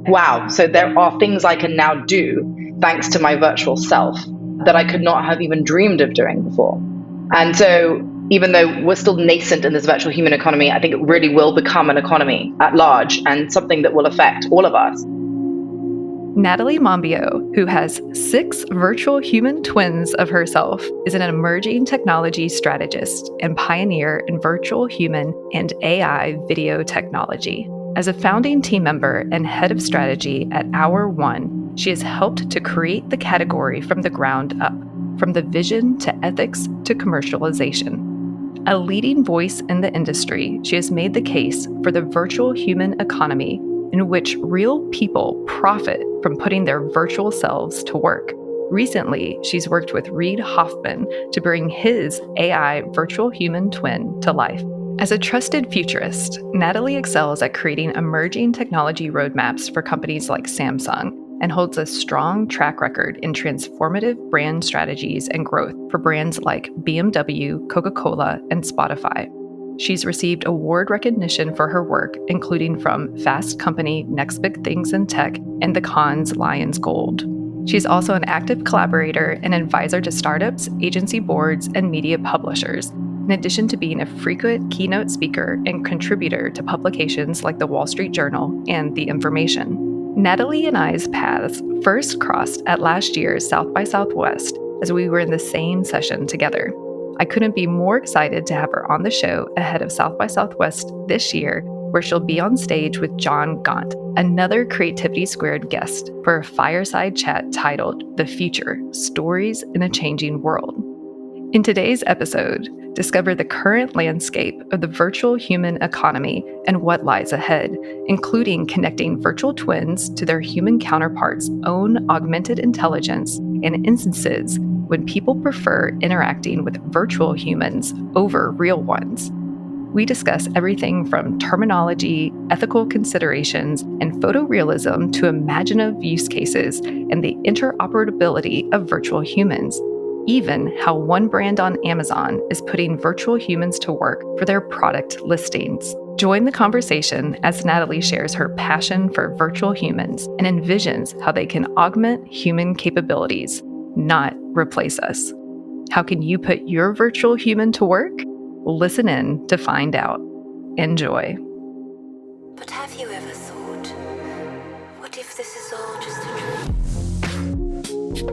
wow, so there are things I can now do thanks to my virtual self that I could not have even dreamed of doing before. And so, even though we're still nascent in this virtual human economy, I think it really will become an economy at large and something that will affect all of us. Natalie Monbiot, who has 6 virtual human twins of herself, is an emerging technology strategist and pioneer in virtual human and AI video technology. As a founding team member and head of strategy at Hour One, she has helped to create the category from the ground up, from the vision to ethics to commercialization. A leading voice in the industry, she has made the case for the virtual human economy in which real people profit from putting their virtual selves to work. Recently, she's worked with Reid Hoffman to bring his AI virtual human twin to life. As a trusted futurist, Natalie excels at creating emerging technology roadmaps for companies like Samsung and holds a strong track record in transformative brand strategies and growth for brands like BMW, Coca-Cola, and Spotify. She's received award recognition for her work, including from Fast Company, Next Big Things in Tech, and the Cannes Lions Gold. She's also an active collaborator and advisor to startups, agency boards, and media publishers, in addition to being a frequent keynote speaker and contributor to publications like the Wall Street Journal and The Information. Natalie and I's paths first crossed at last year's South by Southwest as we were in the same session together. I couldn't be more excited to have her on the show ahead of South by Southwest this year, where she'll be on stage with John Gaunt, another Creativity Squared guest, for a fireside chat titled The Future: Stories in a Changing World. In today's episode, discover the current landscape of the virtual human economy and what lies ahead, including connecting virtual twins to their human counterparts' own augmented intelligence and instances when people prefer interacting with virtual humans over real ones. We discuss everything from terminology, ethical considerations, and photorealism to imaginative use cases and the interoperability of virtual humans, even how one brand on Amazon is putting virtual humans to work for their product listings. Join the conversation as Natalie shares her passion for virtual humans and envisions how they can augment human capabilities, not replace us. How can you put your virtual human to work? Listen in to find out. Enjoy. But have you ever thought, what if this is all just a dream?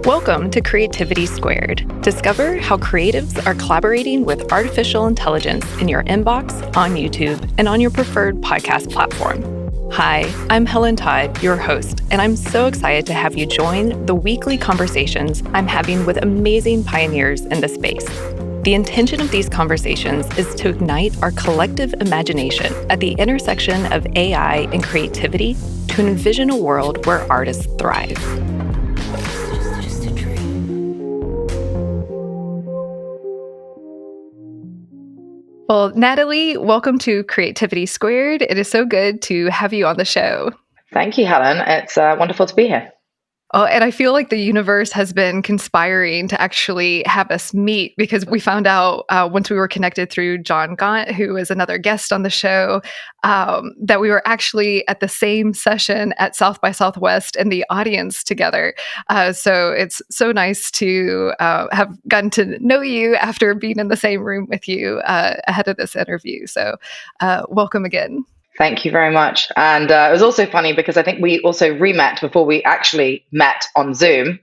Welcome to Creativity Squared. Discover how creatives are collaborating with artificial intelligence in your inbox, on YouTube, and on your preferred podcast platform. Hi, I'm Helen Todd, your host, and I'm so excited to have you join the weekly conversations I'm having with amazing pioneers in the space. The intention of these conversations is to ignite our collective imagination at the intersection of AI and creativity to envision a world where artists thrive. Just a dream. Well, Natalie, welcome to Creativity Squared. It is so good to have you on the show. Thank you, Helen. It's wonderful to be here. Oh, and I feel like the universe has been conspiring to actually have us meet because we found out once we were connected through John Gaunt, who is another guest on the show, that we were actually at the same session at South by Southwest in the audience together. So it's so nice to have gotten to know you after being in the same room with you ahead of this interview. So welcome again. Thank you very much. And it was also funny because I think we also re-met before we actually met on Zoom,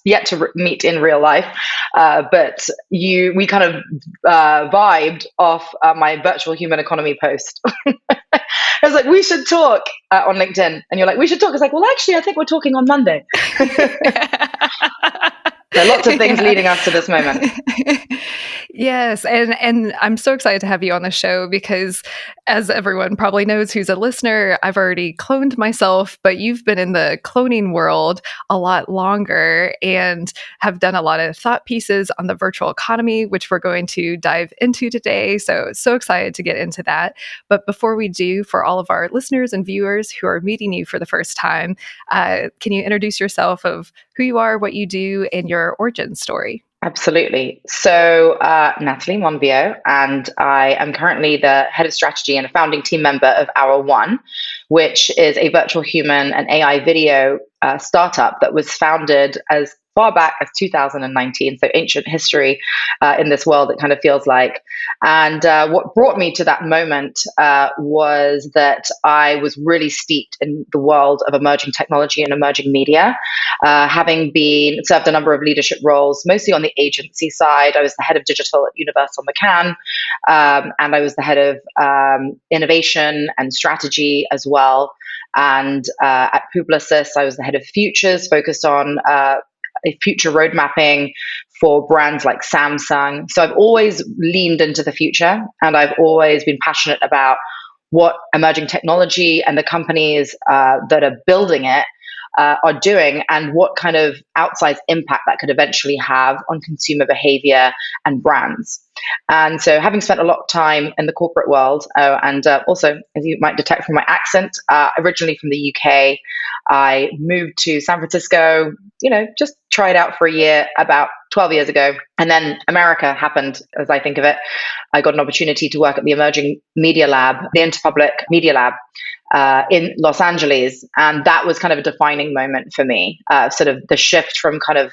yet to meet in real life. But we kind of vibed off my virtual human economy post. I was like, we should talk on LinkedIn. And you're like, we should talk. It's like, well, actually, I think we're talking on Monday. There are lots of things leading up to this moment. Yes, and I'm so excited to have you on the show because, as everyone probably knows who's a listener, I've already cloned myself, but you've been in the cloning world a lot longer and have done a lot of thought pieces on the virtual economy, which we're going to dive into today. So excited to get into that. But before we do, for all of our listeners and viewers who are meeting you for the first time, can you introduce yourself of who you are, what you do, and your origin story? Absolutely. So, Natalie Monbiot, and I am currently the head of strategy and a founding team member of Hour One, which is a virtual human and AI video startup that was founded as far back as 2019, so ancient history in this world, it kind of feels like. And what brought me to that moment was that I was really steeped in the world of emerging technology and emerging media, having been served a number of leadership roles, mostly on the agency side. I was the head of digital at Universal McCann, and I was the head of innovation and strategy as well. And at Publicis, I was the head of futures, focused on a future road mapping for brands like Samsung. So I've always leaned into the future, and I've always been passionate about what emerging technology and the companies that are building it are doing, and what kind of outsized impact that could eventually have on consumer behavior and brands. And so, having spent a lot of time in the corporate world, and also, as you might detect from my accent, originally from the UK, I moved to San Francisco, just try it out for a year about 12 years ago. And then America happened, as I think of it. I got an opportunity to work at the Emerging Media Lab, the Interpublic Media Lab, in Los Angeles. And that was kind of a defining moment for me, sort of the shift from kind of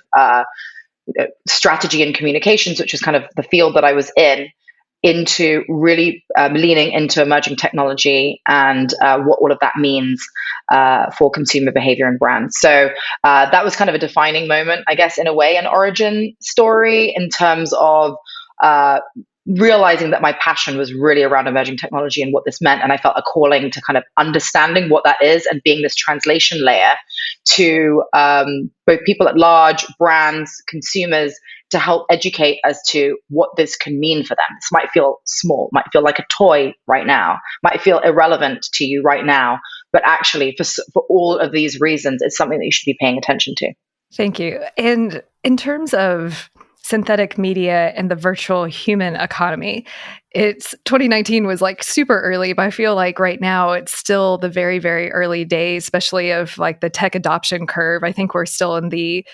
strategy and communications, which was kind of the field that I was in, into really leaning into emerging technology and what all of that means for consumer behavior and brands. So that was kind of a defining moment, I guess, in a way, an origin story in terms of realizing that my passion was really around emerging technology and what this meant. And I felt a calling to kind of understanding what that is and being this translation layer to both people at large, brands, consumers, to help educate as to what this can mean for them. This might feel small, might feel like a toy right now, might feel irrelevant to you right now, but actually for all of these reasons, it's something that you should be paying attention to. Thank you. And in terms of synthetic media and the virtual human economy, 2019 was like super early, but I feel like right now it's still the very, very early days, especially of like the tech adoption curve. I think we're still in the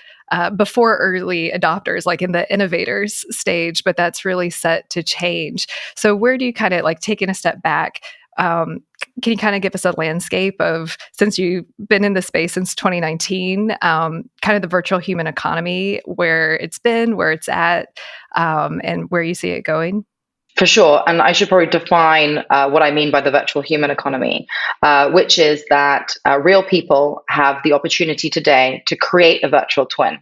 before early adopters, like in the innovators stage, but that's really set to change. So where do you kind of like, taking a step back, can you kind of give us a landscape of, since you've been in the space since 2019, kind of the virtual human economy, where it's been, where it's at, and where you see it going? For sure. And I should probably define what I mean by the virtual human economy, which is that real people have the opportunity today to create a virtual twin.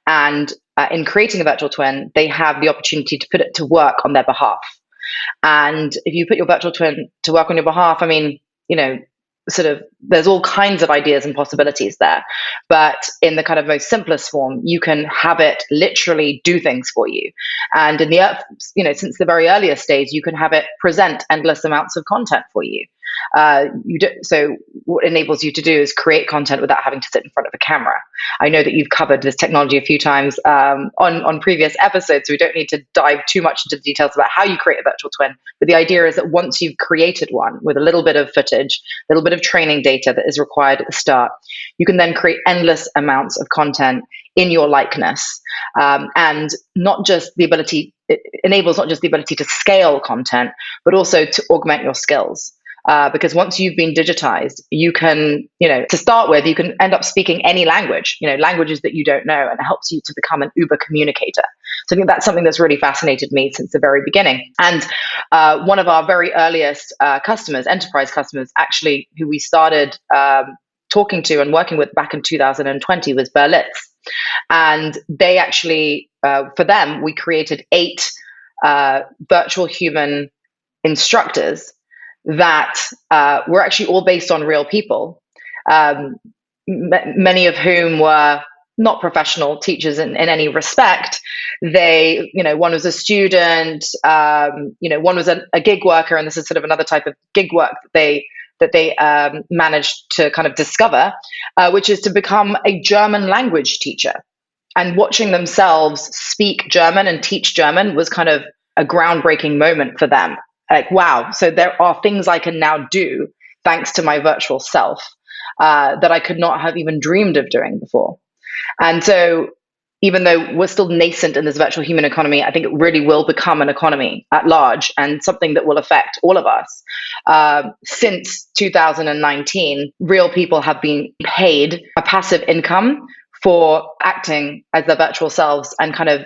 And in creating a virtual twin, they have the opportunity to put it to work on their behalf. And if you put your virtual twin to work on your behalf, I mean, sort of, there's all kinds of ideas and possibilities there. But in the kind of most simplest form, you can have it literally do things for you. And in the, since the very earliest days, you can have it present endless amounts of content for you. So what enables you to do is create content without having to sit in front of a camera. I know that you've covered this technology a few times on previous episodes, so we don't need to dive too much into the details about how you create a virtual twin. But the idea is that once you've created one with a little bit of footage, a little bit of training data that is required at the start, you can then create endless amounts of content in your likeness. And not just the ability, it enables not just the ability to scale content, but also to augment your skills. Because once you've been digitized, you can, to start with, you can end up speaking any language, languages that you don't know, and it helps you to become an uber communicator. So I think that's something that's really fascinated me since the very beginning. And one of our very earliest customers, enterprise customers, actually, who we started talking to and working with back in 2020 was Berlitz. And they actually, for them, we created 8 virtual human instructors that were actually all based on real people, many of whom were not professional teachers in any respect. They, one was a student, one was a gig worker, and this is sort of another type of gig work that they managed to kind of discover, which is to become a German language teacher. And watching themselves speak German and teach German was kind of a groundbreaking moment for them. Like, wow, so there are things I can now do thanks to my virtual self that I could not have even dreamed of doing before. And so, even though we're still nascent in this virtual human economy, I think it really will become an economy at large and something that will affect all of us. Since 2019, real people have been paid a passive income for acting as their virtual selves and kind of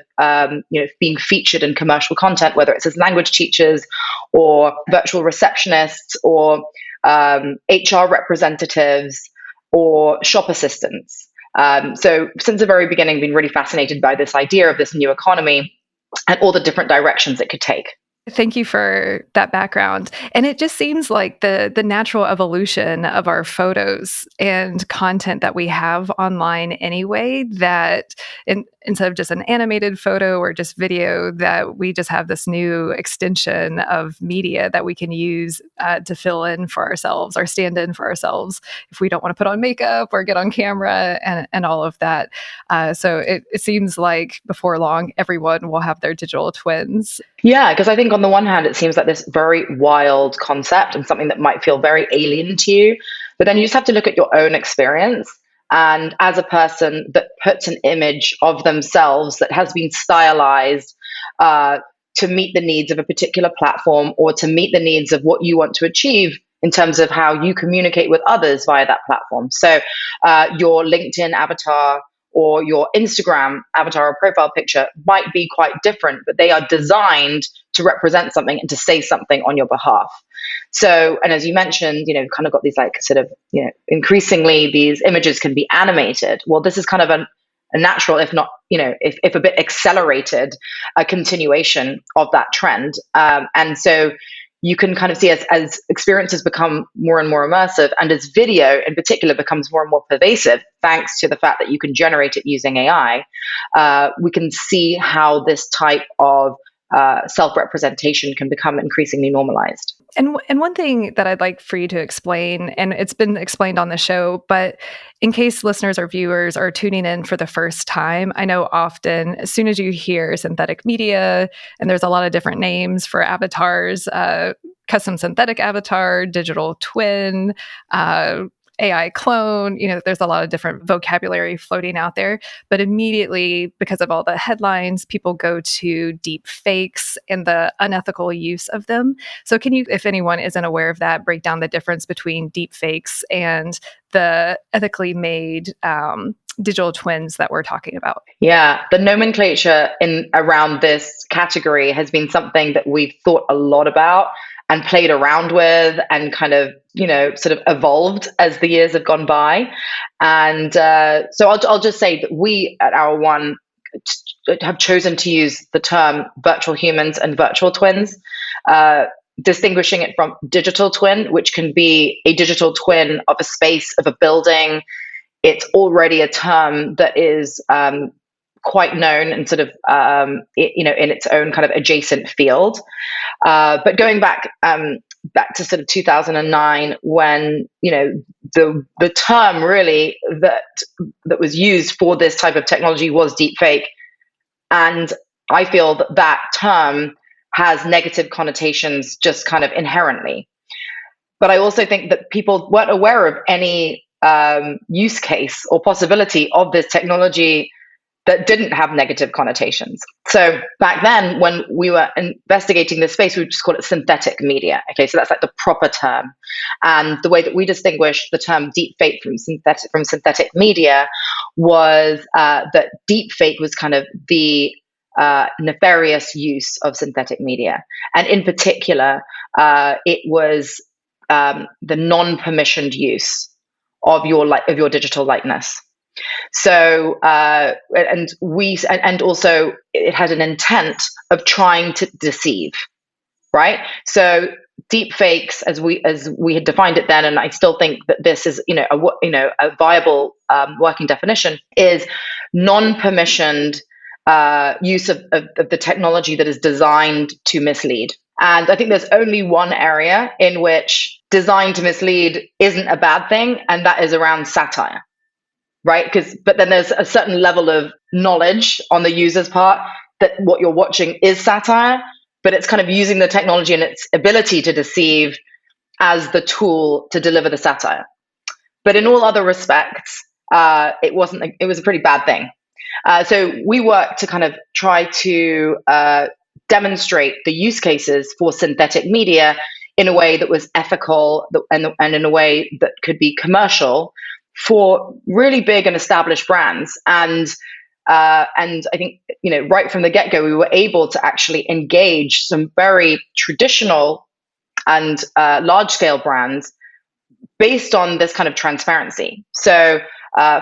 being featured in commercial content, whether it's as language teachers or virtual receptionists or HR representatives or shop assistants. So since the very beginning, I've been really fascinated by this idea of this new economy and all the different directions it could take. Thank you for that background. And it just seems like the natural evolution of our photos and content that we have online anyway, that instead of just an animated photo or just video, that we just have this new extension of media that we can use to fill in for ourselves or stand in for ourselves if we don't want to put on makeup or get on camera and all of that. So it seems like before long, everyone will have their digital twins. Yeah, because I think on the one hand, it seems like this very wild concept and something that might feel very alien to you. But then you just have to look at your own experience. And as a person that puts an image of themselves that has been stylized to meet the needs of a particular platform or to meet the needs of what you want to achieve in terms of how you communicate with others via that platform. So your LinkedIn avatar or your Instagram avatar or profile picture might be quite different, but they are designed to represent something and to say something on your behalf. So, and as you mentioned, kind of got these like sort of, increasingly these images can be animated. Well, this is kind of a natural, if not, if a bit accelerated, a continuation of that trend. And so you can kind of see as experiences become more and more immersive, and as video in particular becomes more and more pervasive, thanks to the fact that you can generate it using AI, we can see how this type of self-representation can become increasingly normalized. And one thing that I'd like for you to explain, and it's been explained on the show, but in case listeners or viewers are tuning in for the first time, I know often as soon as you hear synthetic media, and there's a lot of different names for avatars, custom synthetic avatar, digital twin, AI clone, there's a lot of different vocabulary floating out there. But immediately, because of all the headlines, people go to deep fakes and the unethical use of them. So can you, if anyone isn't aware of that, break down the difference between deep fakes and the ethically made digital twins that we're talking about? Yeah, the nomenclature around this category has been something that we've thought a lot about and played around with and kind of, sort of evolved as the years have gone by. And so I'll just say that we at Hour One have chosen to use the term virtual humans and virtual twins, distinguishing it from digital twin, which can be a digital twin of a space, of a building. It's already a term that is quite known and sort of, in its own kind of adjacent field. But going back to sort of 2009, when the term really that was used for this type of technology was deepfake, and I feel that term has negative connotations just kind of inherently. But I also think that people weren't aware of any use case or possibility of this technology that didn't have negative connotations. So back then, when we were investigating this space, we would just call it synthetic media. Okay, so that's like the proper term. And the way that we distinguished the term deepfake from synthetic media was that deepfake was kind of the nefarious use of synthetic media. And in particular, it was the non-permissioned use of your digital likeness. So, and also it had an intent of trying to deceive, right? So deep fakes, as we had defined it then, and I still think that this is, a viable working definition, is non-permissioned use of the technology that is designed to mislead. And I think there's only one area in which designed to mislead isn't a bad thing, and that is around satire. Right? But then there's a certain level of knowledge on the user's part that what you're watching is satire, but it's kind of using the technology and its ability to deceive as the tool to deliver the satire. But in all other respects, it was a pretty bad thing. So we work to kind of try to demonstrate the use cases for synthetic media in a way that was ethical and in a way that could be commercial for really big and established brands. And I think, right from the get-go, we were able to actually engage some very traditional and large-scale brands based on this kind of transparency. So,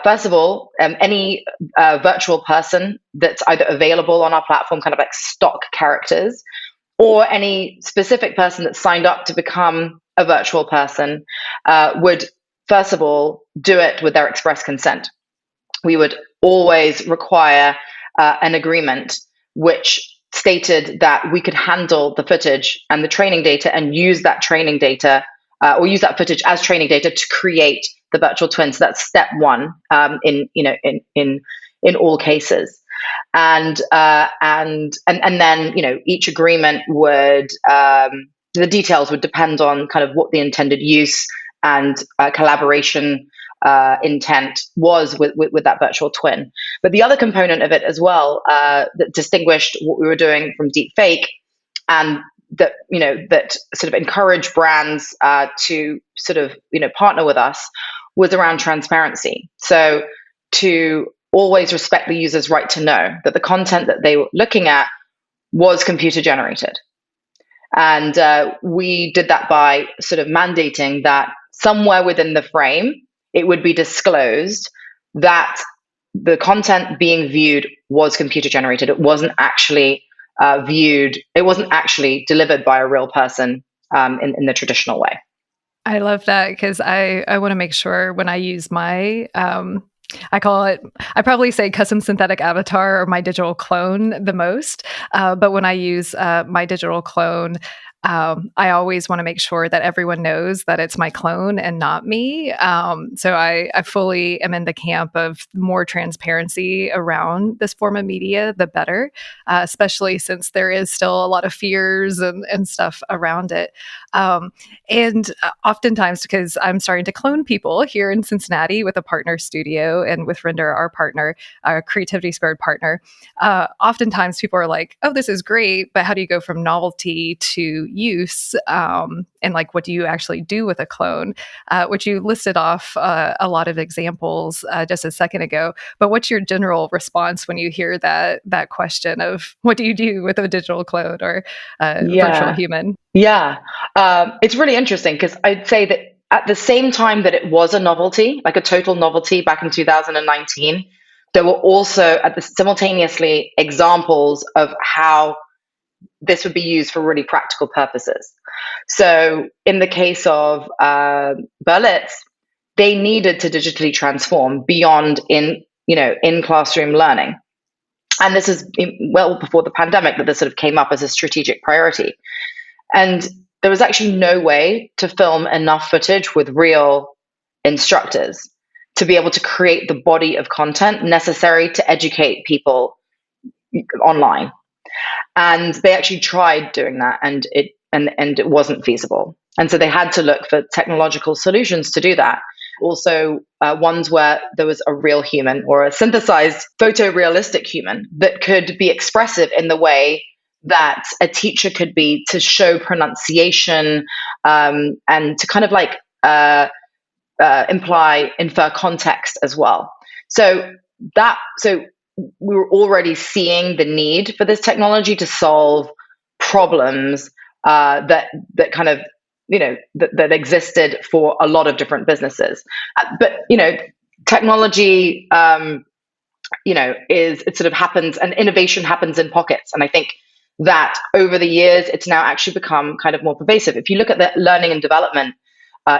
first of all, any virtual person that's either available on our platform, kind of like stock characters, or any specific person that signed up to become a virtual person would, first of all, do it with their express consent. We would always require an agreement which stated that we could handle the footage and the training data and use that training data or use that footage as training data to create the virtual twin. So that's step one in all cases. And then each agreement would the details would depend on kind of what the intended use and collaboration intent was with that virtual twin. But the other component of it as well that distinguished what we were doing from deepfake, and that that sort of encouraged brands to sort of partner with us, was around transparency. So to always respect the user's right to know that the content that they were looking at was computer generated. And we did that by sort of mandating that somewhere within the frame, it would be disclosed that the content being viewed was computer generated. It wasn't actually it wasn't actually delivered by a real person in the traditional way. I love that, because I want to make sure when I use my I probably say custom synthetic avatar or my digital clone the most. But when I use my digital clone, I always want to make sure that everyone knows that it's my clone and not me. So I fully am in the camp of more transparency around this form of media, the better, especially since there is still a lot of fears and stuff around it. And oftentimes, because I'm starting to clone people here in Cincinnati with a partner studio and with Render, our partner, our Creativity Squared partner, oftentimes people are like, oh, this is great, but how do you go from novelty to use? And like, what do you actually do with a clone? Which you listed off a lot of examples just a second ago. But what's your general response when you hear that question of what do you do with a digital clone or virtual human? Yeah, it's really interesting because I'd say that at the same time that it was a novelty, like a total novelty back in 2019, there were also simultaneously examples of how this would be used for really practical purposes. So in the case of Berlitz, they needed to digitally transform beyond in classroom learning. And this is well before the pandemic that this sort of came up as a strategic priority. And there was actually no way to film enough footage with real instructors to be able to create the body of content necessary to educate people online. And they actually tried doing that, and it wasn't feasible. And so they had to look for technological solutions to do that. Also, ones where there was a real human or a synthesized photorealistic human that could be expressive in the way that a teacher could be, to show pronunciation and to kind of like infer context as well. So we were already seeing the need for this technology to solve problems that kind of that existed for a lot of different businesses. But technology it sort of happens, and innovation happens in pockets. And I think that over the years, it's now actually become kind of more pervasive. If you look at the learning and development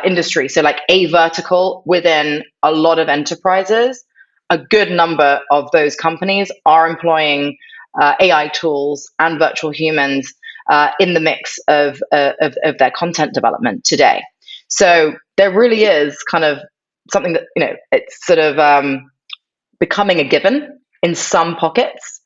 industry, so like a vertical within a lot of enterprises, a good number of those companies are employing AI tools and virtual humans in the mix of their content development today. So there really is kind of something that it's sort of becoming a given in some pockets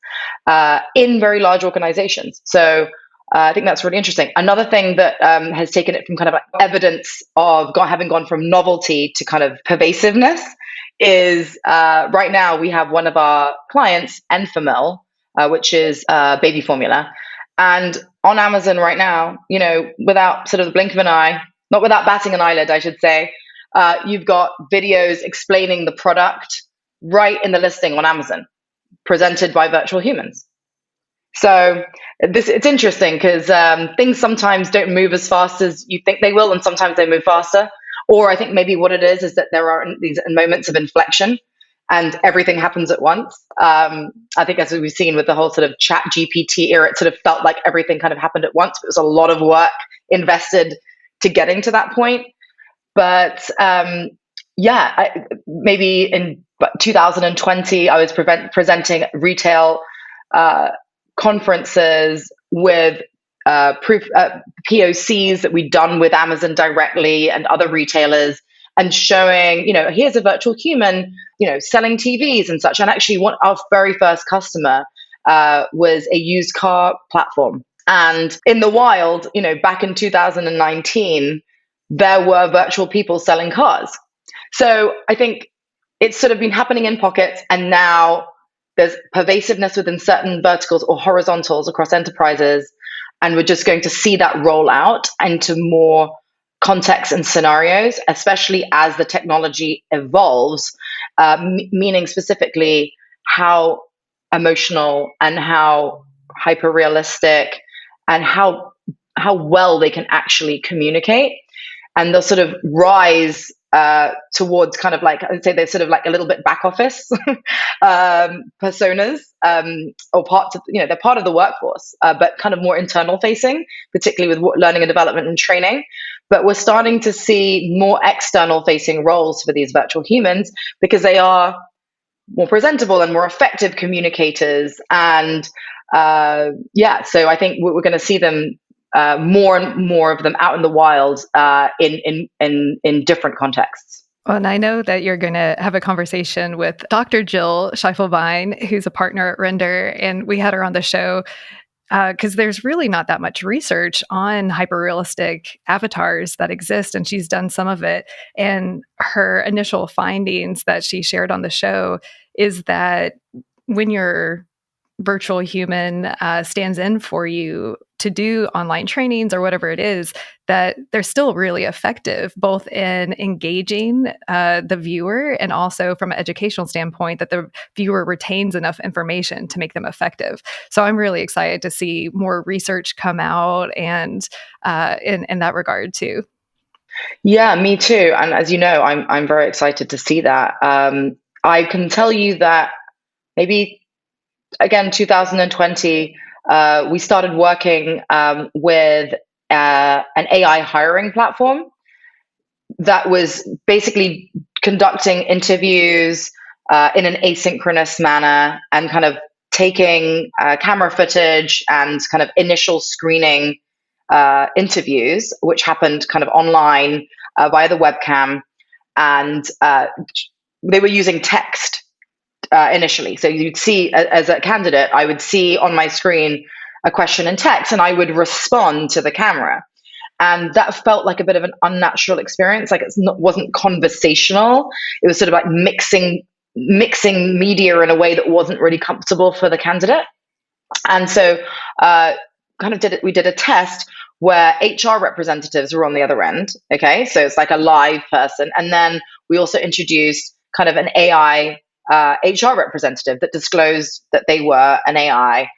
in very large organizations. So I think that's really interesting. Another thing that has taken it from kind of like evidence of having gone from novelty to kind of pervasiveness is right now we have one of our clients, Enfamil, which is baby formula. And on Amazon right now, without sort of the blink of an eye, not without batting an eyelid, I should say, you've got videos explaining the product right in the listing on Amazon, presented by virtual humans. So it's interesting because things sometimes don't move as fast as you think they will, and sometimes they move faster. Or I think maybe what it is that there are these moments of inflection, and everything happens at once. I think as we've seen with the whole sort of chat GPT era, it sort of felt like everything kind of happened at once. It was a lot of work invested to getting to that point. But maybe in 2020, I was presenting retail conferences with POCs that we'd done with Amazon directly and other retailers, and showing, here's a virtual human, selling TVs and such. And actually, our very first customer was a used car platform. And in the wild, back in 2019, there were virtual people selling cars. So I think it's sort of been happening in pockets, and now there's pervasiveness within certain verticals or horizontals across enterprises. And we're just going to see that roll out into more contexts and scenarios, especially as the technology evolves, meaning specifically how emotional and how hyper realistic and how well they can actually communicate. And they'll sort of rise towards kind of like, I'd say they're sort of like a little bit back office personas, or parts of, they're part of the workforce, but kind of more internal facing, particularly with learning and development and training. But we're starting to see more external facing roles for these virtual humans because they are more presentable and more effective communicators. And so I think we're going to see them more and more of them out in the wild in different contexts. Well, and I know that you're going to have a conversation with Dr. Jill Scheifelbein, who's a partner at Render, and we had her on the show because there's really not that much research on hyperrealistic avatars that exist, and she's done some of it. And her initial findings that she shared on the show is that when your virtual human stands in for you to do online trainings or whatever it is, that they're still really effective, both in engaging the viewer and also from an educational standpoint, that the viewer retains enough information to make them effective. So I'm really excited to see more research come out and in that regard too. Yeah, me too. And as you know, I'm very excited to see that. I can tell you that maybe again 2020. We started working with an AI hiring platform that was basically conducting interviews in an asynchronous manner and kind of taking camera footage and kind of initial screening interviews, which happened kind of online via the webcam. And they were using text initially. So you'd see, as a candidate, I would see on my screen a question in text and I would respond to the camera. And that felt like a bit of an unnatural experience. Like wasn't conversational. It was sort of like mixing media in a way that wasn't really comfortable for the candidate. And so we did a test where HR representatives were on the other end. Okay. So it's like a live person. And then we also introduced kind of an AI HR representative that disclosed that they were an AI,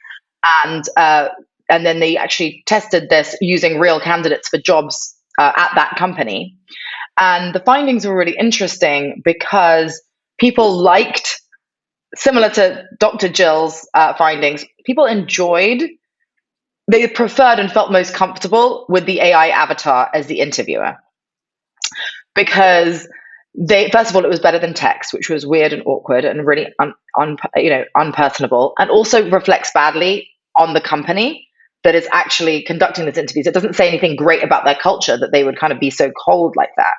and then they actually tested this using real candidates for jobs at that company, and the findings were really interesting because people liked, similar to Dr. Jill's findings, people they preferred and felt most comfortable with the AI avatar as the interviewer because first of all, it was better than text, which was weird and awkward and really unpersonable, and also reflects badly on the company that is actually conducting these interviews. It doesn't say anything great about their culture that they would kind of be so cold like that.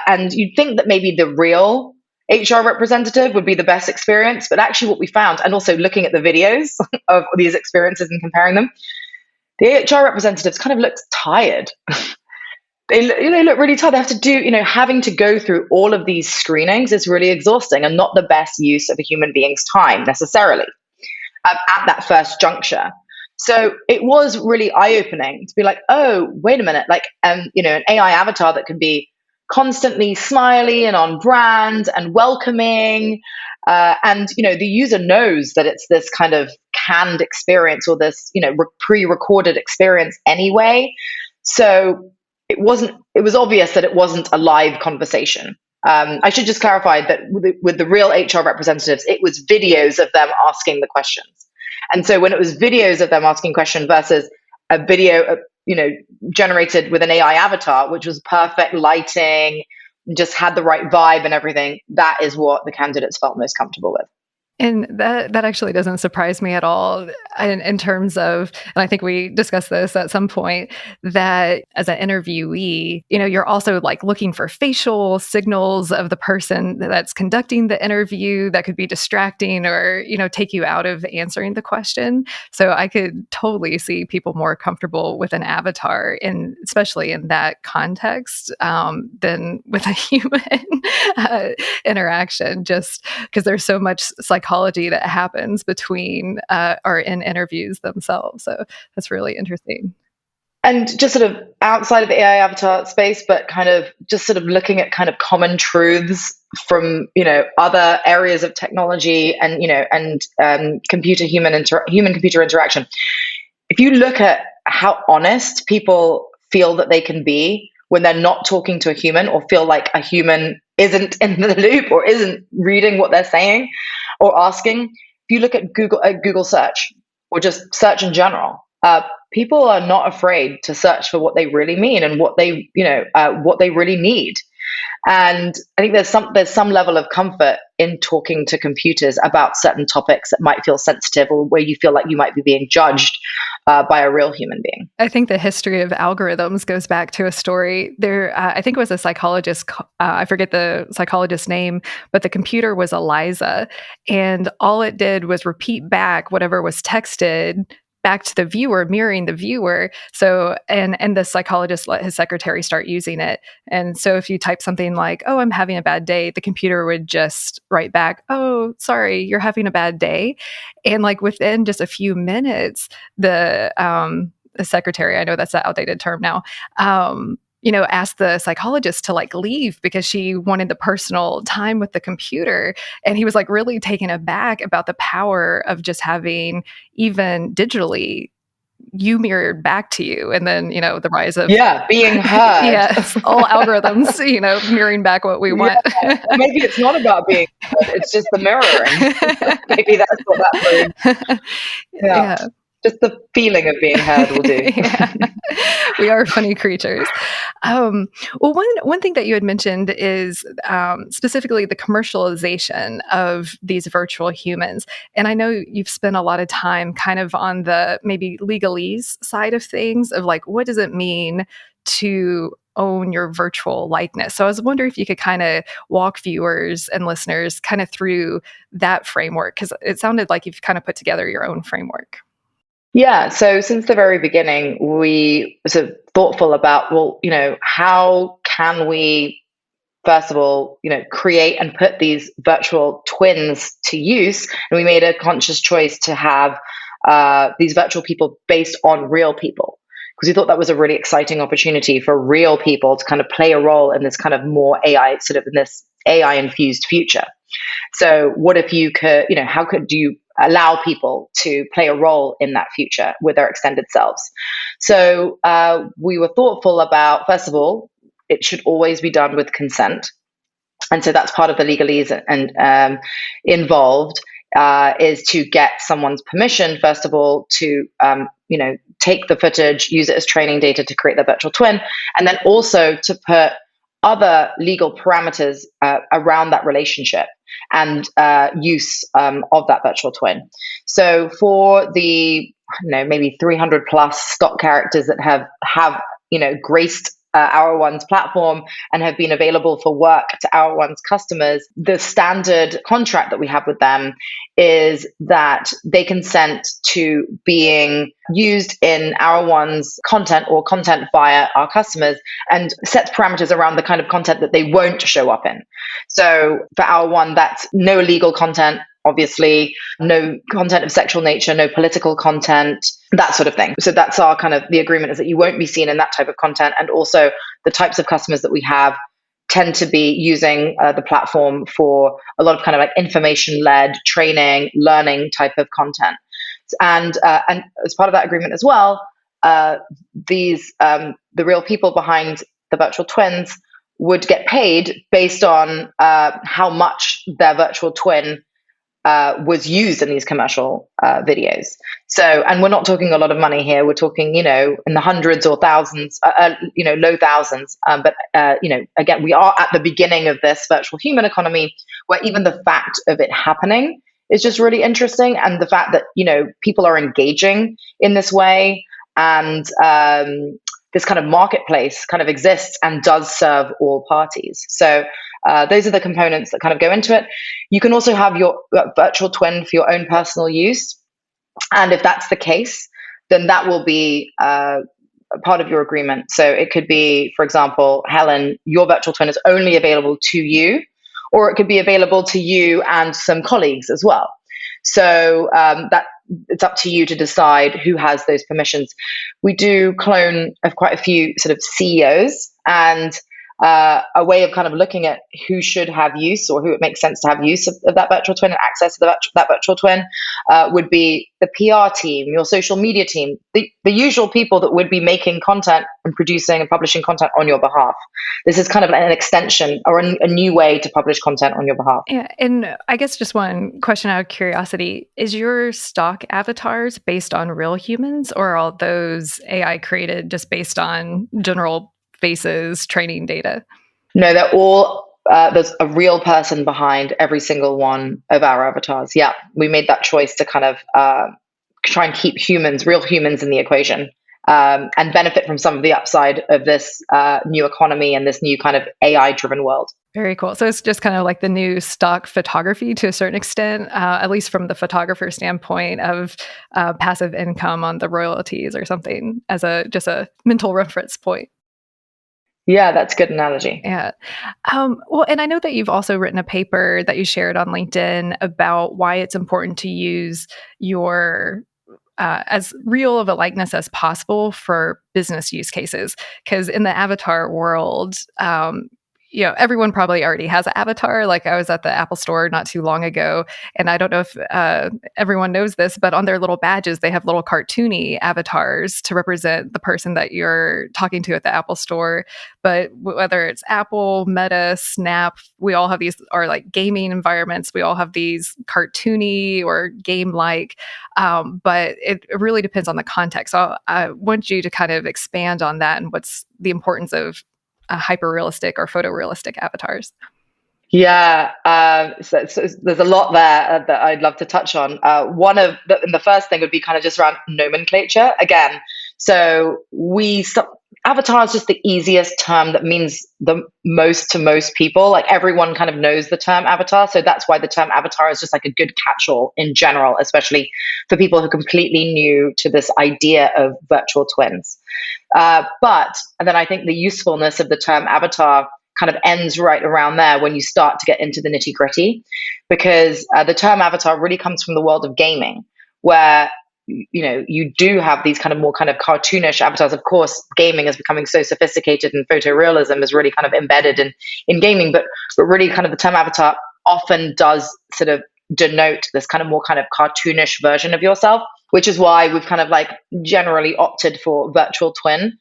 And you'd think that maybe the real HR representative would be the best experience, but actually what we found, and also looking at the videos of these experiences and comparing them, the HR representatives kind of looked tired. they look really tired. They have to do, having to go through all of these screenings is really exhausting and not the best use of a human being's time necessarily at that first juncture. So it was really eye-opening to be like, oh, wait a minute, like, an AI avatar that can be constantly smiley and on brand and welcoming, and the user knows that it's this kind of canned experience or this pre-recorded experience anyway. So it was obvious that it wasn't a live conversation. I should just clarify that with the real HR representatives, it was videos of them asking the questions. And so when it was videos of them asking questions versus a video, generated with an AI avatar, which was perfect lighting, just had the right vibe and everything, that is what the candidates felt most comfortable with. And that actually doesn't surprise me at all in terms of, and I think we discussed this at some point, that as an interviewee, you're also like looking for facial signals of the person that's conducting the interview that could be distracting or, take you out of answering the question. So I could totally see people more comfortable with an avatar, and especially in that context, than with a human interaction, just because there's so much psychology that happens between or in interviews themselves. So that's really interesting. And just sort of outside of the AI avatar space, but kind of just sort of looking at kind of common truths from other areas of technology and human computer interaction. If you look at how honest people feel that they can be when they're not talking to a human, or feel like a human isn't in the loop or isn't reading what they're saying or asking. If you look at Google search, or just search in general, people are not afraid to search for what they really mean and what they really need. And I think there's some level of comfort in talking to computers about certain topics that might feel sensitive, or where you feel like you might be being judged by a real human being. I think the history of algorithms goes back to a story. I think it was a psychologist, I forget the psychologist's name, but the computer was Eliza. And all it did was repeat back whatever was texted back to the viewer, mirroring the viewer. So, and the psychologist let his secretary start using it. And so if you type something like, "Oh, I'm having a bad day," the computer would just write back, "Oh, sorry, you're having a bad day." And like within just a few minutes, the secretary, I know that's an outdated term now, asked the psychologist to like leave because she wanted the personal time with the computer. And he was like really taken aback about the power of just having, even digitally, you mirrored back to you. And then, the rise of being heard. Yes, all algorithms, mirroring back what we want. Maybe it's not about being heard, it's just the mirroring. Maybe that's what that brings. Yeah. Just the feeling of being heard will do. We are funny creatures. Well, one thing that you had mentioned is specifically the commercialization of these virtual humans. And I know you've spent a lot of time kind of on the maybe legalese side of things, of like, what does it mean to own your virtual likeness? So I was wondering if you could kind of walk viewers and listeners kind of through that framework, because it sounded like you've kind of put together your own framework. Yeah. So since the very beginning, we were sort of thoughtful about, well, how can we, first of all, create and put these virtual twins to use? And we made a conscious choice to have these virtual people based on real people, because we thought that was a really exciting opportunity for real people to kind of play a role in this kind of more AI, sort of in this AI infused future. So what if you could, how could you allow people to play a role in that future with their extended selves? So we were thoughtful about, first of all, it should always be done with consent. And so that's part of the legalese and involved is to get someone's permission, first of all, to take the footage, use it as training data to create their virtual twin, and then also to put other legal parameters around that relationship and use of that virtual twin. So for the maybe 300 plus stock characters that have graced Our One's platform and have been available for work to Our One's customers, the standard contract that we have with them is that they consent to being used in Our One's content or content via our customers, and sets parameters around the kind of content that they won't show up in. So for Our One, that's no illegal content, obviously, no content of sexual nature, no political content, that sort of thing. So that's our kind of the agreement, is that you won't be seen in that type of content. And also the types of customers that we have tend to be using the platform for a lot of kind of like information-led training, learning type of content. And as part of that agreement as well, these the real people behind the virtual twins would get paid based on how much their virtual twin was used in these commercial videos. So, and we're not talking a lot of money here. We're talking, in the hundreds or thousands, low thousands. But again, we are at the beginning of this virtual human economy, where even the fact of it happening is just really interesting, and the fact that people are engaging in this way, and this kind of marketplace kind of exists and does serve all parties. So those are the components that kind of go into it. You can also have your virtual twin for your own personal use. And if that's the case, then that will be a part of your agreement. So it could be, for example, Helen, your virtual twin is only available to you, or it could be available to you and some colleagues as well. So that it's up to you to decide who has those permissions. We do clone of quite a few sort of CEOs, and a way of kind of looking at who should have use, or who it makes sense to have use of that virtual twin and access to that virtual twin would be the PR team, your social media team, the usual people that would be making content and producing and publishing content on your behalf. This is kind of an extension or a new way to publish content on your behalf. Yeah, and I guess just one question out of curiosity, is your stock avatars based on real humans, or are all those AI created just based on general faces, training data? No, they're all, there's a real person behind every single one of our avatars. Yeah, we made that choice to kind of try and keep real humans in the equation, and benefit from some of the upside of this new economy and this new kind of AI-driven world. Very cool. So it's just kind of like the new stock photography to a certain extent, at least from the photographer standpoint of passive income on the royalties or something, as just a mental reference point. Yeah, that's a good analogy. Yeah. Well, and I know that you've also written a paper that you shared on LinkedIn about why it's important to use your as real of a likeness as possible for business use cases. Because in the avatar world, everyone probably already has an avatar. Like I was at the Apple store not too long ago, and I don't know if everyone knows this, but on their little badges, they have little cartoony avatars to represent the person that you're talking to at the Apple store. But whether it's Apple, Meta, Snap, we all have these, or like gaming environments, we all have these cartoony or game-like, but it really depends on the context. So I want you to kind of expand on that and what's the importance of hyper-realistic or photorealistic avatars. Yeah, so there's a lot there that I'd love to touch on. The first thing would be kind of just around nomenclature again. So avatar is just the easiest term that means the most to most people. Like everyone kind of knows the term avatar. So that's why the term avatar is just like a good catch-all in general, especially for people who are completely new to this idea of virtual twins. And then I think the usefulness of the term avatar kind of ends right around there when you start to get into the nitty-gritty, because the term avatar really comes from the world of gaming, where you do have these kind of more kind of cartoonish avatars. Of course, gaming is becoming so sophisticated, and photorealism is really kind of embedded in gaming, but really kind of the term avatar often does sort of denote this kind of more kind of cartoonish version of yourself, which is why we've kind of like generally opted for virtual twin,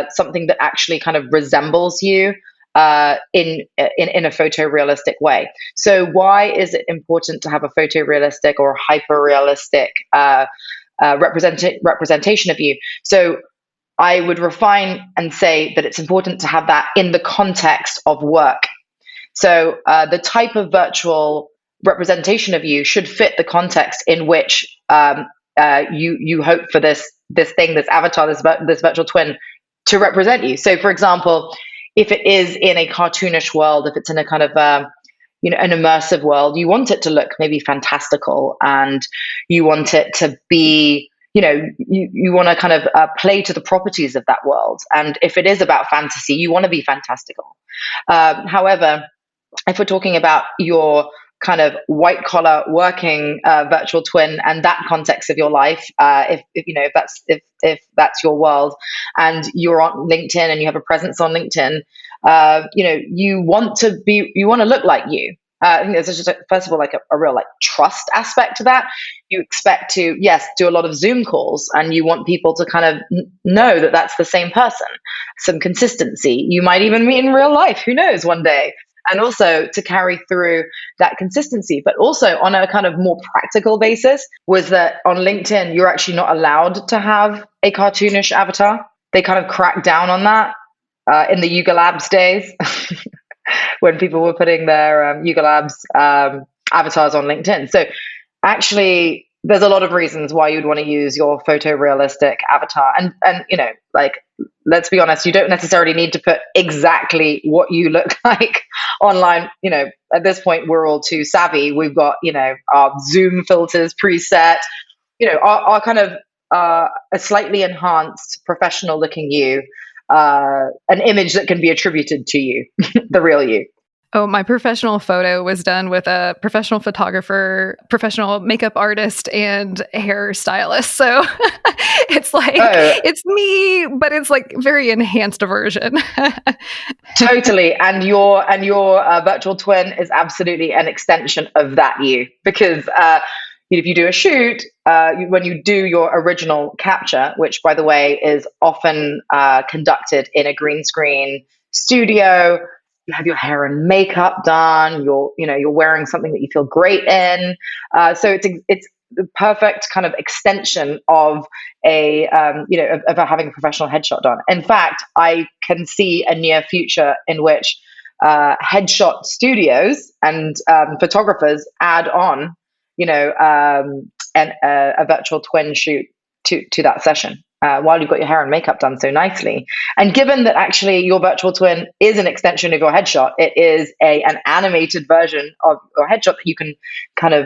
something that actually kind of resembles you in a photorealistic way. So why is it important to have a photorealistic or hyper-realistic representation of you? So I would refine and say that it's important to have that in the context of work. So the type of virtual representation of you should fit the context in which you hope for this avatar, this virtual twin to represent you. So, for example, if it is in a cartoonish world, if it's in a kind of an immersive world, you want it to look maybe fantastical, and you want it to be, you want to kind of play to the properties of that world. And if it is about fantasy, you want to be fantastical. However, if we're talking about your kind of white collar working virtual twin and that context of your life, if that's your world, and you're on LinkedIn and you have a presence on LinkedIn, you want to look like you. I think there's just first of all like a real like trust aspect to that. You expect to, yes, do a lot of Zoom calls, and you want people to kind of know that that's the same person. Some consistency. You might even meet in real life. Who knows? One day. And also to carry through that consistency. But also on a kind of more practical basis was that on LinkedIn, you're actually not allowed to have a cartoonish avatar. They kind of cracked down on that in the Yuga Labs days when people were putting their Yuga Labs avatars on LinkedIn. So actually, there's a lot of reasons why you'd want to use your photorealistic avatar. And like, let's be honest, you don't necessarily need to put exactly what you look like online. At this point, we're all too savvy. We've got, our Zoom filters preset, our kind of a slightly enhanced professional looking you, an image that can be attributed to you, the real you. Oh, my professional photo was done with a professional photographer, professional makeup artist, and hairstylist. So it's like, it's me, but it's like very enhanced version. Totally. And your virtual twin is absolutely an extension of that you, because if you do a shoot, when you do your original capture, which by the way is often conducted in a green screen studio, you have your hair and makeup done. You're wearing something that you feel great in. So it's the perfect kind of extension of of having a professional headshot done. In fact, I can see a near future in which headshot studios and photographers add on, a virtual twin shoot to that session. While you've got your hair and makeup done so nicely. And given that actually your virtual twin is an extension of your headshot, it is an animated version of your headshot that you can kind of,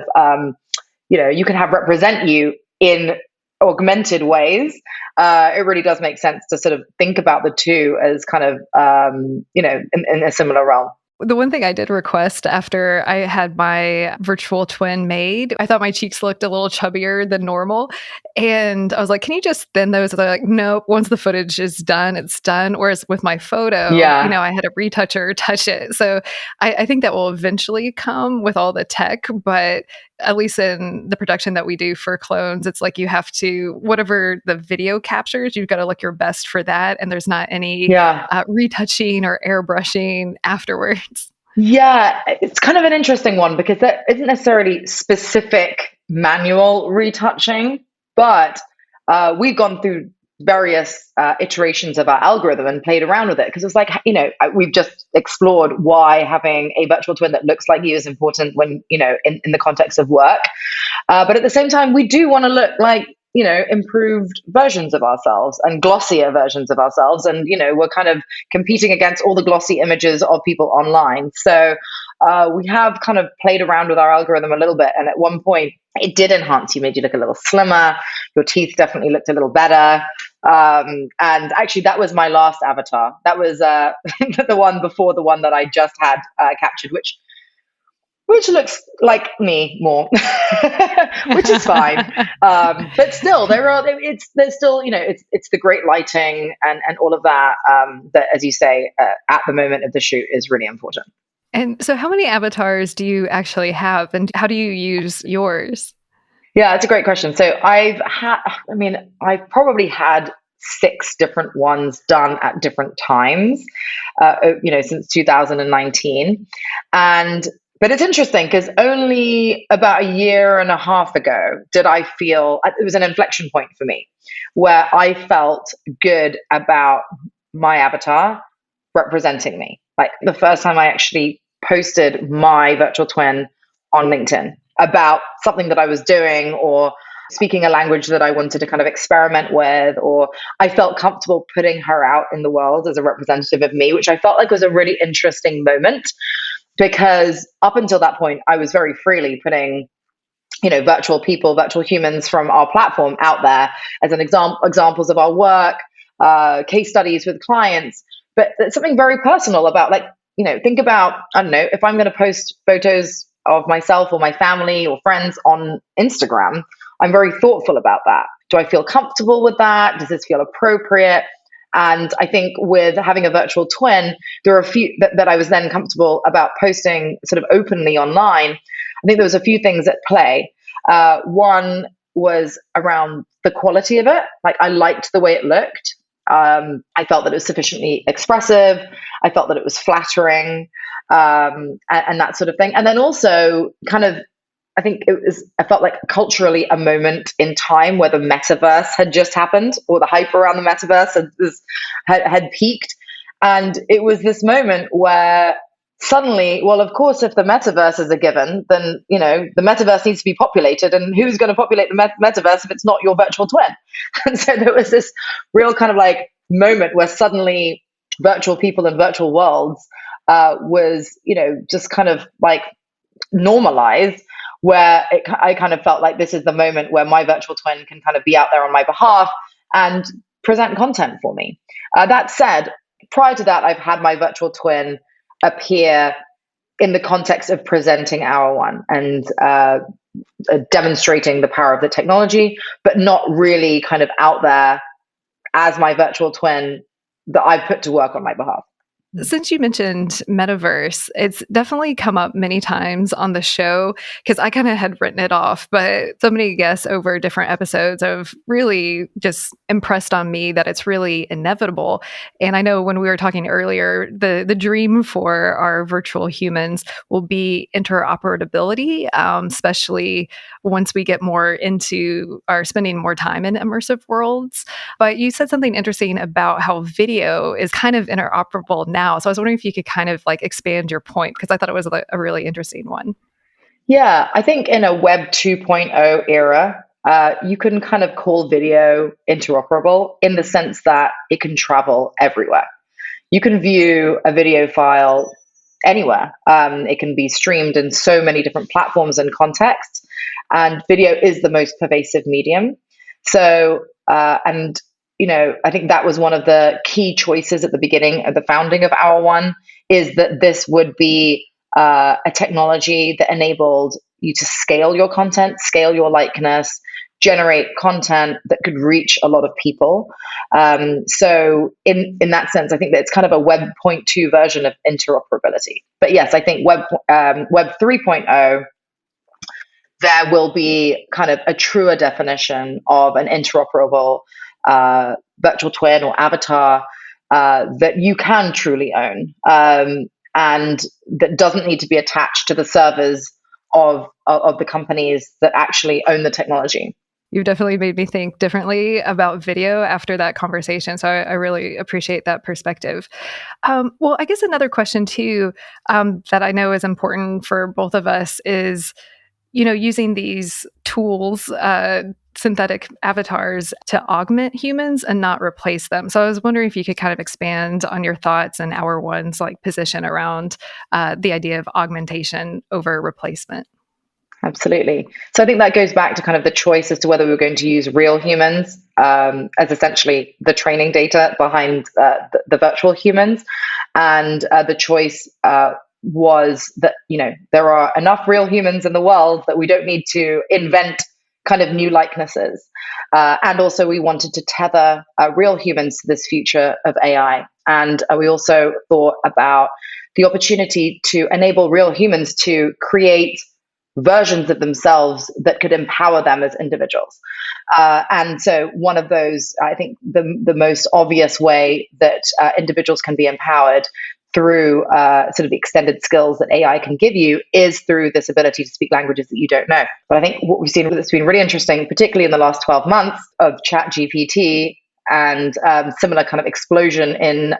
you can have represent you in augmented ways. It really does make sense to sort of think about the two as kind of, in a similar realm. The one thing I did request after I had my virtual twin made, I thought my cheeks looked a little chubbier than normal. And I was like, can you just thin those? And they're like, nope, once the footage is done, it's done. Whereas with my photo, I had a retoucher touch it. So I think that will eventually come with all the tech, but at least in the production that we do for clones, it's like you have to, whatever the video captures, you've got to look your best for that. And there's not any retouching or airbrushing afterwards. Yeah, it's kind of an interesting one because there isn't necessarily specific manual retouching, but we've gone through various iterations of our algorithm and played around with it because it's like, we've just explored why having a virtual twin that looks like you is important when, in the context of work. But at the same time, we do want to look like, improved versions of ourselves and glossier versions of ourselves. And, we're kind of competing against all the glossy images of people online. So we have kind of played around with our algorithm a little bit. And at one point, it did enhance you, made you look a little slimmer. Your teeth definitely looked a little better. And actually, that was my last avatar. That was the one before the one that I just had captured, which looks like me more, which is fine. But still, there's still, it's the great lighting and all of that, that, as you say, at the moment of the shoot is really important. And so how many avatars do you actually have, and how do you use yours? Yeah, it's a great question. So I've probably had 6 different ones done at different times, since 2019. But it's interesting because only about a year and a half ago did I feel, it was an inflection point for me where I felt good about my avatar representing me. Like the first time I actually posted my virtual twin on LinkedIn about something that I was doing or speaking a language that I wanted to kind of experiment with, or I felt comfortable putting her out in the world as a representative of me, which I felt like was a really interesting moment because up until that point, I was very freely putting virtual people, virtual humans from our platform out there as an examples of our work, case studies with clients. But it's something very personal about think about, I don't know, if I'm going to post photos of myself or my family or friends on Instagram, I'm very thoughtful about that. Do I feel comfortable with that? Does this feel appropriate? And I think with having a virtual twin, there are a few that I was then comfortable about posting sort of openly online. I think there was a few things at play. One was around the quality of it. Like I liked the way it looked. I felt that it was sufficiently expressive. I felt that it was flattering, and that sort of thing. And then also I felt like culturally a moment in time where the metaverse had just happened, or the hype around the metaverse had peaked. And it was this moment where suddenly, well, of course, if the metaverse is a given, then, the metaverse needs to be populated. And who's going to populate the metaverse if it's not your virtual twin? And so there was this real kind of like moment where suddenly virtual people and virtual worlds was, just kind of like normalized, where I kind of felt like this is the moment where my virtual twin can kind of be out there on my behalf and present content for me. That said, prior to that, I've had my virtual twin appear in the context of presenting Hour One and demonstrating the power of the technology, but not really kind of out there as my virtual twin that I've put to work on my behalf. Since you mentioned metaverse, it's definitely come up many times on the show because I kind of had written it off, but so many guests over different episodes have really just impressed on me that it's really inevitable. And I know when we were talking earlier, the dream for our virtual humans will be interoperability, especially once we get more into spending more time in immersive worlds. But you said something interesting about how video is kind of interoperable now. So I was wondering if you could kind of like expand your point, because I thought it was a really interesting one. Yeah, I think in a Web 2.0 era, you can kind of call video interoperable in the sense that it can travel everywhere. You can view a video file anywhere. It can be streamed in so many different platforms and contexts, and video is the most pervasive medium. So, I think that was one of the key choices at the beginning of the founding of Hour One, is that this would be a technology that enabled you to scale your content, scale your likeness, generate content that could reach a lot of people. So in that sense, I think that it's kind of a Web 0.2 version of interoperability. But yes, I think Web 3.0, there will be kind of a truer definition of an interoperable virtual twin or avatar that you can truly own, and that doesn't need to be attached to the servers of the companies that actually own the technology. You've definitely made me think differently about video after that conversation. So I really appreciate that perspective. Well, I guess another question too, that I know is important for both of us is, using these tools, synthetic avatars, to augment humans and not replace them. So I was wondering if you could kind of expand on your thoughts and Hour One's position around the idea of augmentation over replacement. Absolutely. So I think that goes back to kind of the choice as to whether we're going to use real humans as essentially the training data behind the virtual humans. And the choice was that, there are enough real humans in the world that we don't need to invent kind of new likenesses. And also we wanted to tether real humans to this future of AI. And we also thought about the opportunity to enable real humans to create versions of themselves that could empower them as individuals. And so one of those, I think the most obvious way that individuals can be empowered through sort of the extended skills that AI can give you is through this ability to speak languages that you don't know. But I think what we've seen that's been really interesting, particularly in the last 12 months of ChatGPT and similar kind of explosion in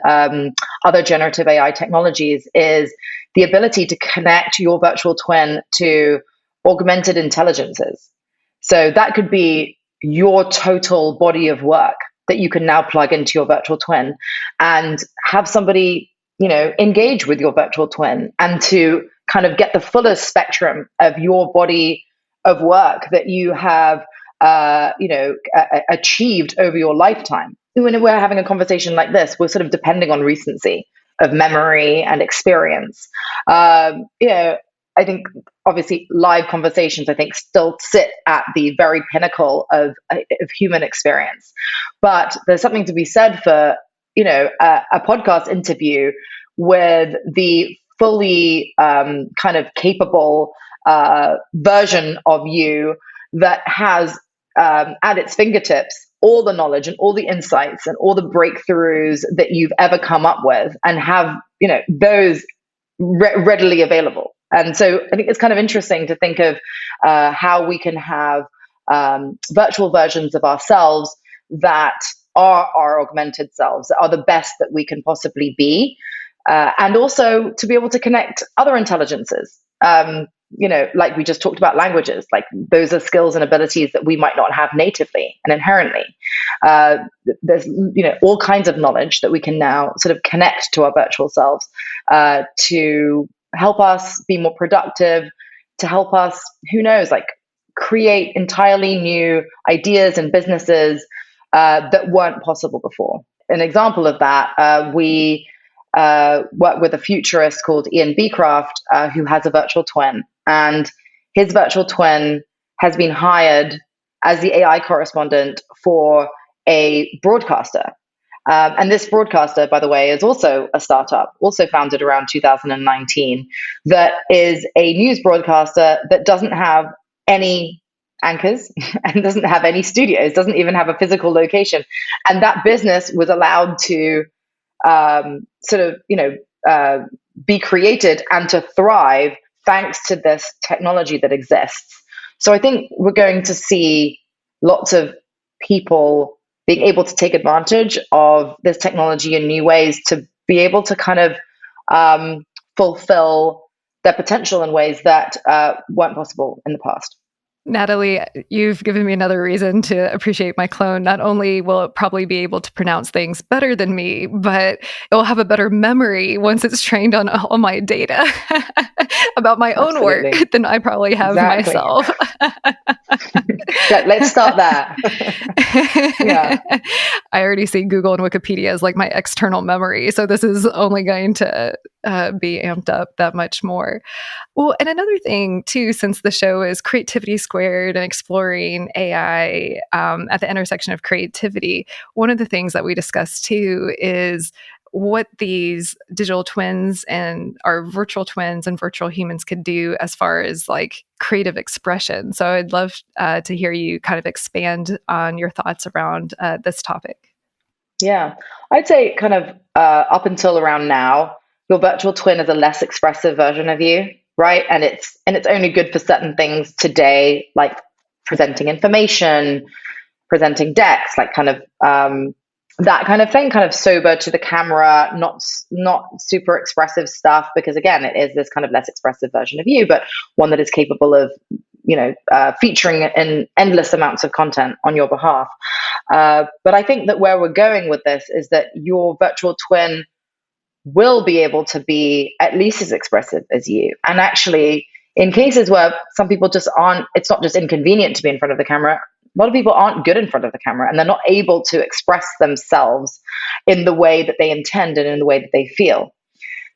other generative AI technologies, is the ability to connect your virtual twin to augmented intelligences. So that could be your total body of work that you can now plug into your virtual twin and have somebody, engage with your virtual twin and to kind of get the fullest spectrum of your body of work that you have, achieved over your lifetime. When we're having a conversation like this, we're sort of depending on recency of memory and experience. I think obviously live conversations, I think, still sit at the very pinnacle of human experience. But there's something to be said for, a podcast interview with the fully kind of capable version of you that has at its fingertips all the knowledge and all the insights and all the breakthroughs that you've ever come up with, and have those readily available. And so I think it's kind of interesting to think of how we can have virtual versions of ourselves that are our augmented selves, that are the best that we can possibly be, and also to be able to connect other intelligences. Like we just talked about languages, like those are skills and abilities that we might not have natively and inherently. There's, all kinds of knowledge that we can now sort of connect to our virtual selves to help us be more productive, to help us, who knows, like create entirely new ideas and businesses that weren't possible before. An example of that, we work with a futurist called Ian Beecraft, who has a virtual twin. And his virtual twin has been hired as the AI correspondent for a broadcaster. And this broadcaster, by the way, is also a startup, also founded around 2019, that is a news broadcaster that doesn't have any anchors and doesn't have any studios, doesn't even have a physical location. And that business was allowed to be created and to thrive thanks to this technology that exists. So I think we're going to see lots of people being able to take advantage of this technology in new ways to be able to kind of fulfill their potential in ways that weren't possible in the past. Natalie, you've given me another reason to appreciate my clone. Not only will it probably be able to pronounce things better than me, but it will have a better memory once it's trained on all my data about my own work than I probably have myself. Let's start there. Yeah. I already see Google and Wikipedia as like my external memory. So this is only going to be amped up that much more. Well, and another thing too, since the show is Creativity Squared and exploring AI at the intersection of creativity, one of the things that we discussed too is what these digital twins and our virtual twins and virtual humans could do as far as like creative expression. So I'd love to hear you kind of expand on your thoughts around this topic. Yeah, I'd say kind of up until around now, your virtual twin is a less expressive version of you, right? And it's only good for certain things today, like presenting information, presenting decks, like kind of that kind of thing, kind of sober to the camera, not super expressive stuff, because again, it is this kind of less expressive version of you, but one that is capable of, featuring in endless amounts of content on your behalf. But I think that where we're going with this is that your virtual twin will be able to be at least as expressive as you. And actually, in cases where some people just aren't, it's not just inconvenient to be in front of the camera. A lot of people aren't good in front of the camera and they're not able to express themselves in the way that they intend and in the way that they feel.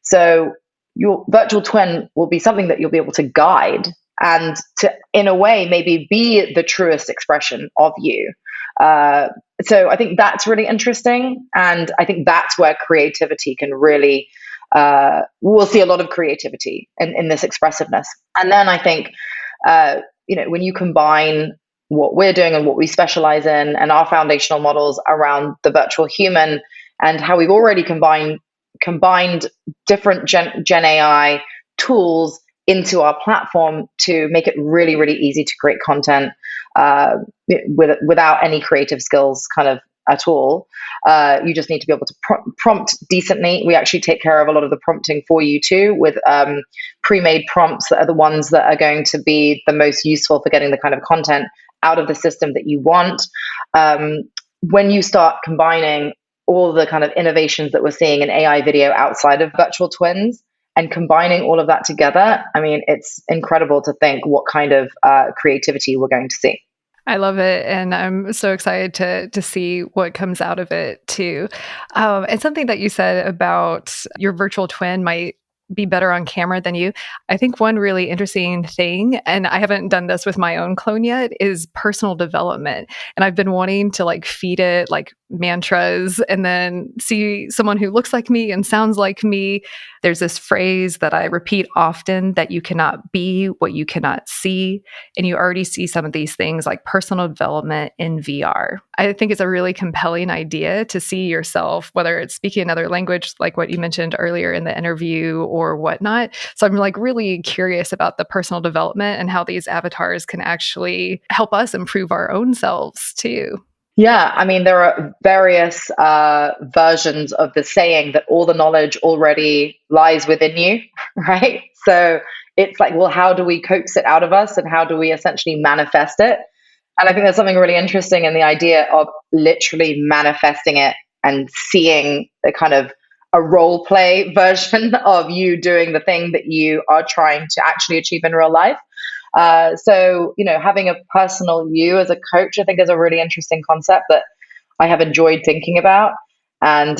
So your virtual twin will be something that you'll be able to guide and to, in a way, maybe be the truest expression of you. So I think that's really interesting. And I think that's where creativity can really, we'll see a lot of creativity in this expressiveness. And then I think, when you combine what we're doing and what we specialize in and our foundational models around the virtual human and how we've already combined different Gen AI tools into our platform to make it really, really easy to create content without any creative skills kind of at all. You just need to be able to prompt decently. We actually take care of a lot of the prompting for you too, with pre-made prompts that are the ones that are going to be the most useful for getting the kind of content out of the system that you want. When you start combining all the kind of innovations that we're seeing in AI video outside of virtual twins and combining all of that together, I mean, it's incredible to think what kind of creativity we're going to see. I love it, and I'm so excited to see what comes out of it too. And something that you said about your virtual twin might be better on camera than you. I think one really interesting thing, and I haven't done this with my own clone yet, is personal development. And I've been wanting to like feed it like mantras and then see someone who looks like me and sounds like me. There's this phrase that I repeat often, that you cannot be what you cannot see. And you already see some of these things like personal development in VR. I think it's a really compelling idea to see yourself, whether it's speaking another language, like what you mentioned earlier in the interview or whatnot. So I'm like really curious about the personal development and how these avatars can actually help us improve our own selves too. Yeah, I mean, there are various versions of the saying that all the knowledge already lies within you, right? So it's like, well, how do we coax it out of us and how do we essentially manifest it? And I think there's something really interesting in the idea of literally manifesting it and seeing a kind of a role play version of you doing the thing that you are trying to actually achieve in real life. So, having a personal you as a coach, I think is a really interesting concept that I have enjoyed thinking about. And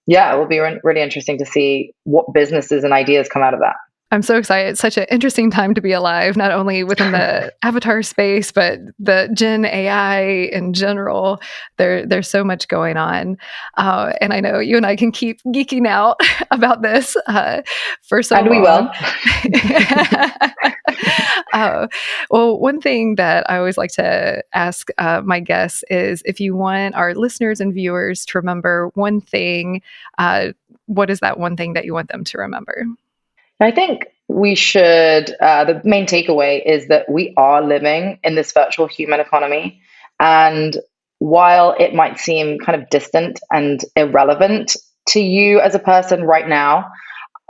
yeah, it will be really interesting to see what businesses and ideas come out of that. I'm so excited. It's such an interesting time to be alive, not only within the avatar space, but the Gen AI in general. There's so much going on. And I know you and I can keep geeking out about this for so long. And we will. Well, one thing that I always like to ask my guests is, if you want our listeners and viewers to remember one thing, what is that one thing that you want them to remember? I think we should, the main takeaway is that we are living in this virtual human economy. And while it might seem kind of distant and irrelevant to you as a person right now,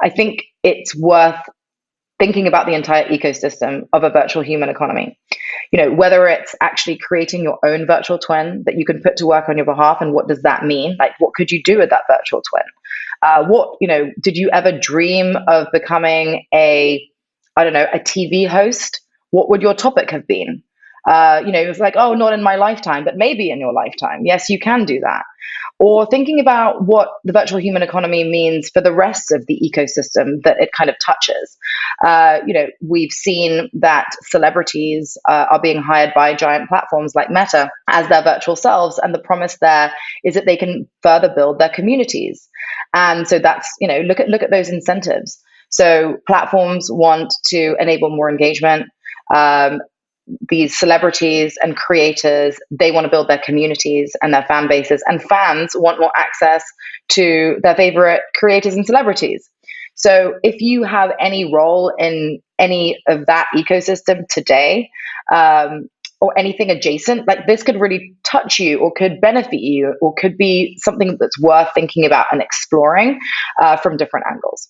I think it's worth thinking about the entire ecosystem of a virtual human economy. Whether it's actually creating your own virtual twin that you can put to work on your behalf, and what does that mean? Like, what could you do with that virtual twin? Did you ever dream of becoming a TV host? What would your topic have been? It was like, oh, not in my lifetime, but maybe in your lifetime. Yes, you can do that. Or thinking about what the virtual human economy means for the rest of the ecosystem that it kind of touches. We've seen that celebrities are being hired by giant platforms like Meta as their virtual selves. And the promise there is that they can further build their communities. And so that's, look at those incentives. So platforms want to enable more engagement. These celebrities and creators, they want to build their communities and their fan bases, and fans want more access to their favorite creators and celebrities. So if you have any role in any of that ecosystem today, or anything adjacent, like this could really touch you or could benefit you or could be something that's worth thinking about and exploring from different angles.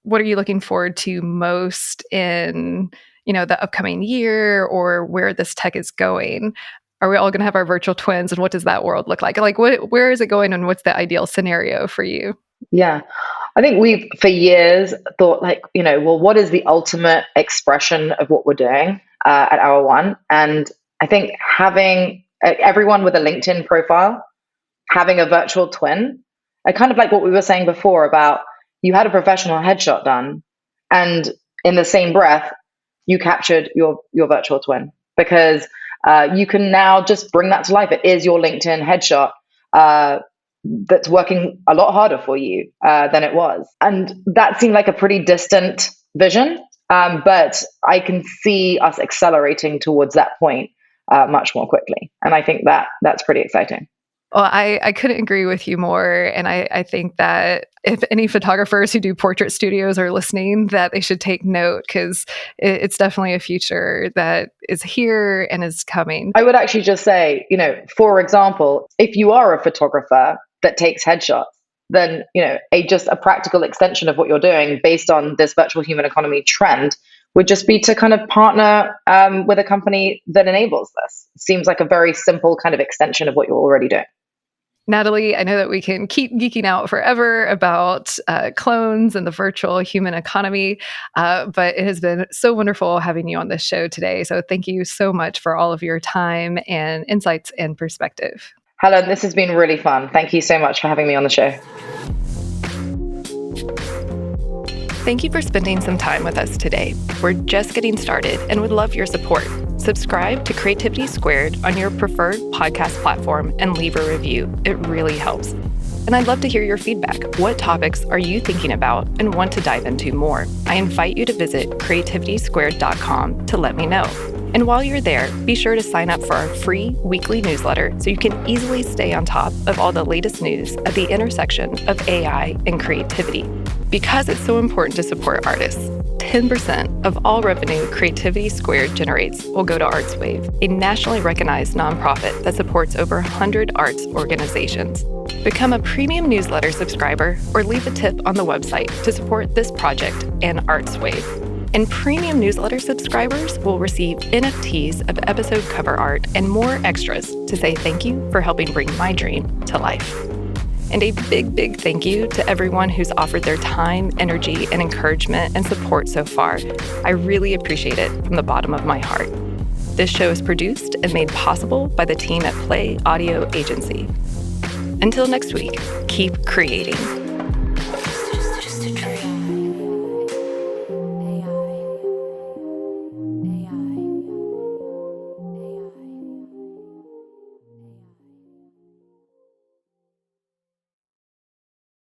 What are you looking forward to most in the upcoming year, or where this tech is going? Are we all going to have our virtual twins, and what does that world look like? Like, where is it going, and what's the ideal scenario for you? Yeah, I think we've for years thought what is the ultimate expression of what we're doing at Hour One? And I think having everyone with a LinkedIn profile, having a virtual twin, kind of like what we were saying before about you had a professional headshot done, and in the same breath, you captured your virtual twin, because you can now just bring that to life. It is your LinkedIn headshot that's working a lot harder for you than it was. And that seemed like a pretty distant vision, but I can see us accelerating towards that point much more quickly. And I think that's pretty exciting. Well, I couldn't agree with you more. And I think that if any photographers who do portrait studios are listening, that they should take note, because it's definitely a future that is here and is coming. I would actually just say, for example, if you are a photographer that takes headshots, then, just a practical extension of what you're doing based on this virtual human economy trend would just be to kind of partner with a company that enables this. It seems like a very simple kind of extension of what you're already doing. Natalie, I know that we can keep geeking out forever about clones and the virtual human economy, but it has been so wonderful having you on this show today. So thank you so much for all of your time and insights and perspective. Helen, this has been really fun. Thank you so much for having me on the show. Thank you for spending some time with us today. We're just getting started and would love your support. Subscribe to Creativity Squared on your preferred podcast platform and leave a review. It really helps. And I'd love to hear your feedback. What topics are you thinking about and want to dive into more? I invite you to visit creativitysquared.com to let me know. And while you're there, be sure to sign up for our free weekly newsletter so you can easily stay on top of all the latest news at the intersection of AI and creativity. Because it's so important to support artists, 10% of all revenue Creativity Squared generates will go to ArtsWave, a nationally recognized nonprofit that supports over 100 arts organizations. Become a premium newsletter subscriber or leave a tip on the website to support this project and ArtsWave. And premium newsletter subscribers will receive NFTs of episode cover art and more extras to say thank you for helping bring my dream to life. And a big, big thank you to everyone who's offered their time, energy, and encouragement and support so far. I really appreciate it from the bottom of my heart. This show is produced and made possible by the team at Play Audio Agency. Until next week, keep creating.